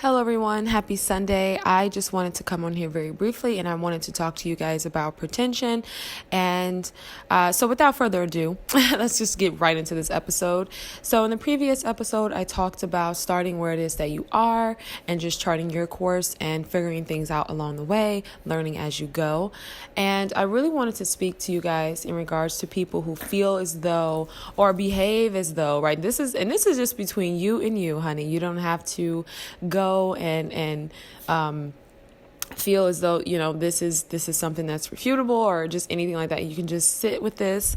Hello, everyone. Happy Sunday. I just wanted to come on here very briefly and I wanted to talk to you guys about pretension. And so, without further ado, let's just get right into this episode. So, in the previous episode, I talked about starting where it is that you are and just charting your course and figuring things out along the way, learning as you go. And I really wanted to speak to you guys in regards to people who feel as though or behave as though, right? This is just between you and you, honey. You don't have to go and feel as though this is something that's refutable or just anything like that. You can just sit with this.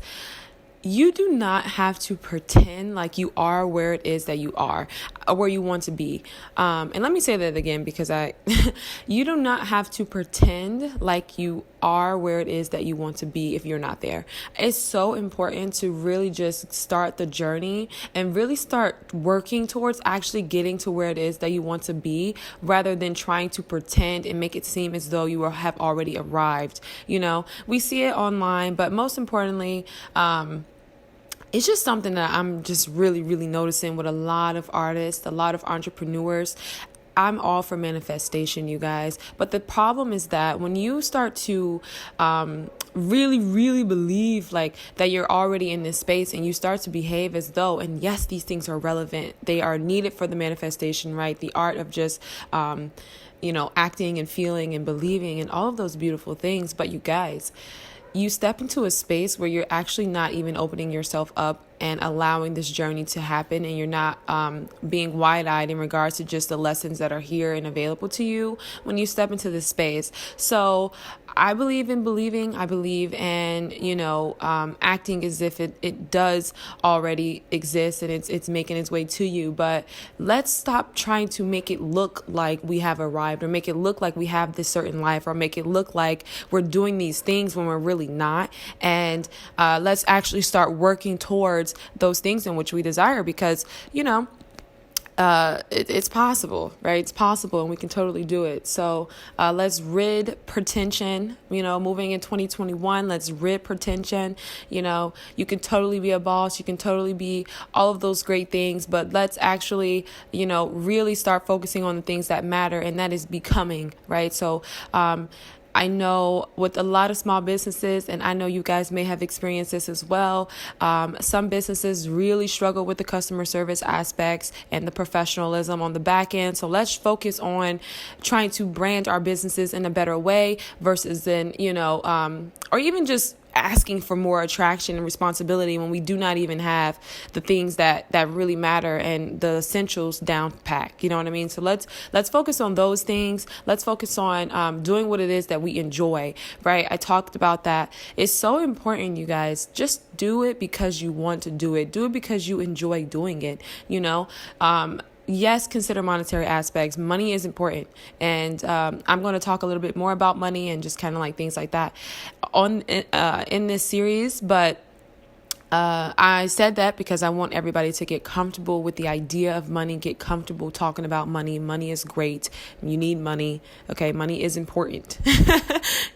You do not have to pretend like you are where it is that you are or where you want to be. And let me say that again because you do not have to pretend like you are where it is that you want to be if you're not there. It's so important to really just start the journey and really start working towards actually getting to where it is that you want to be rather than trying to pretend and make it seem as though you have already arrived. We see it online, but most importantly, it's just something that I'm just really, really noticing with a lot of artists, a lot of entrepreneurs. I'm all for manifestation, you guys. But the problem is that when you start to really, really believe like that you're already in this space and you start to behave as though, and yes, these things are relevant. They are needed for the manifestation, right? The art of just, acting and feeling and believing and all of those beautiful things. But you guys, you step into a space where you're actually not even opening yourself up and allowing this journey to happen, and you're not being wide-eyed in regards to just the lessons that are here and available to you when you step into this space. So I believe in believing. I believe in, acting as if it does already exist and it's making its way to you. But let's stop trying to make it look like we have arrived or make it look like we have this certain life or make it look like we're doing these things when we're really not. And let's actually start working towards those things in which we desire because, it's possible, right? It's possible and we can totally do it. So let's rid pretension, moving in 2021, let's rid pretension. You can totally be a boss. You can totally be all of those great things, but let's actually, really start focusing on the things that matter, and that is becoming, right? So, I know with a lot of small businesses, and I know you guys may have experienced this as well, some businesses really struggle with the customer service aspects and the professionalism on the back end. So let's focus on trying to brand our businesses in a better way versus then, or even just asking for more attraction and responsibility when we do not even have the things that really matter and the essentials down packed. You know what I mean? So let's focus on those things. Let's focus on doing what it is that we enjoy, right? I talked about that. It's so important, you guys. Just do it because you want to do it. Do it because you enjoy doing it, Yes, consider monetary aspects. Money is important. And I'm going to talk a little bit more about money and just kind of like things like that in this series. But I said that because I want everybody to get comfortable with the idea of money, get comfortable talking about money. Money is great. You need money. Okay. Money is important,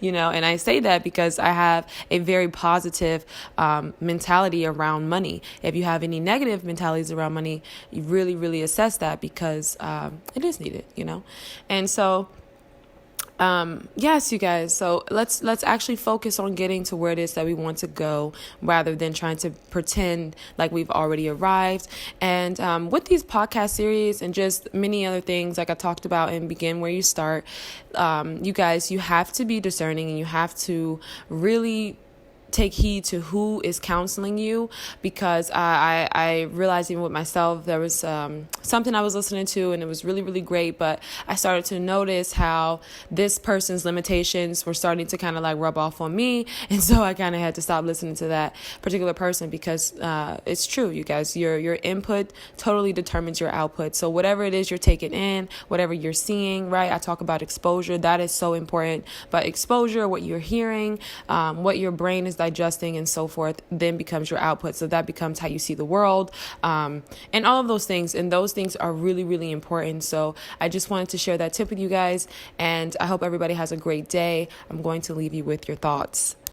and I say that because I have a very positive mentality around money. If you have any negative mentalities around money, you really, really assess that because it is needed, and so yes, you guys. So let's actually focus on getting to where it is that we want to go rather than trying to pretend like we've already arrived. And with these podcast series and just many other things like I talked about in Begin Where You Start, you guys, you have to be discerning and you have to really take heed to who is counseling you, because I realized even with myself, there was something I was listening to and it was really, really great, but I started to notice how this person's limitations were starting to kind of like rub off on me. And so I kind of had to stop listening to that particular person because it's true, you guys, your input totally determines your output. So whatever it is you're taking in, whatever you're seeing, right? I talk about exposure. That is so important. But exposure, what you're hearing, what your brain is digesting and so forth, then becomes your output. So that becomes how you see the world, and all of those things. And those things are really, really important. So I just wanted to share that tip with you guys. And I hope everybody has a great day. I'm going to leave you with your thoughts.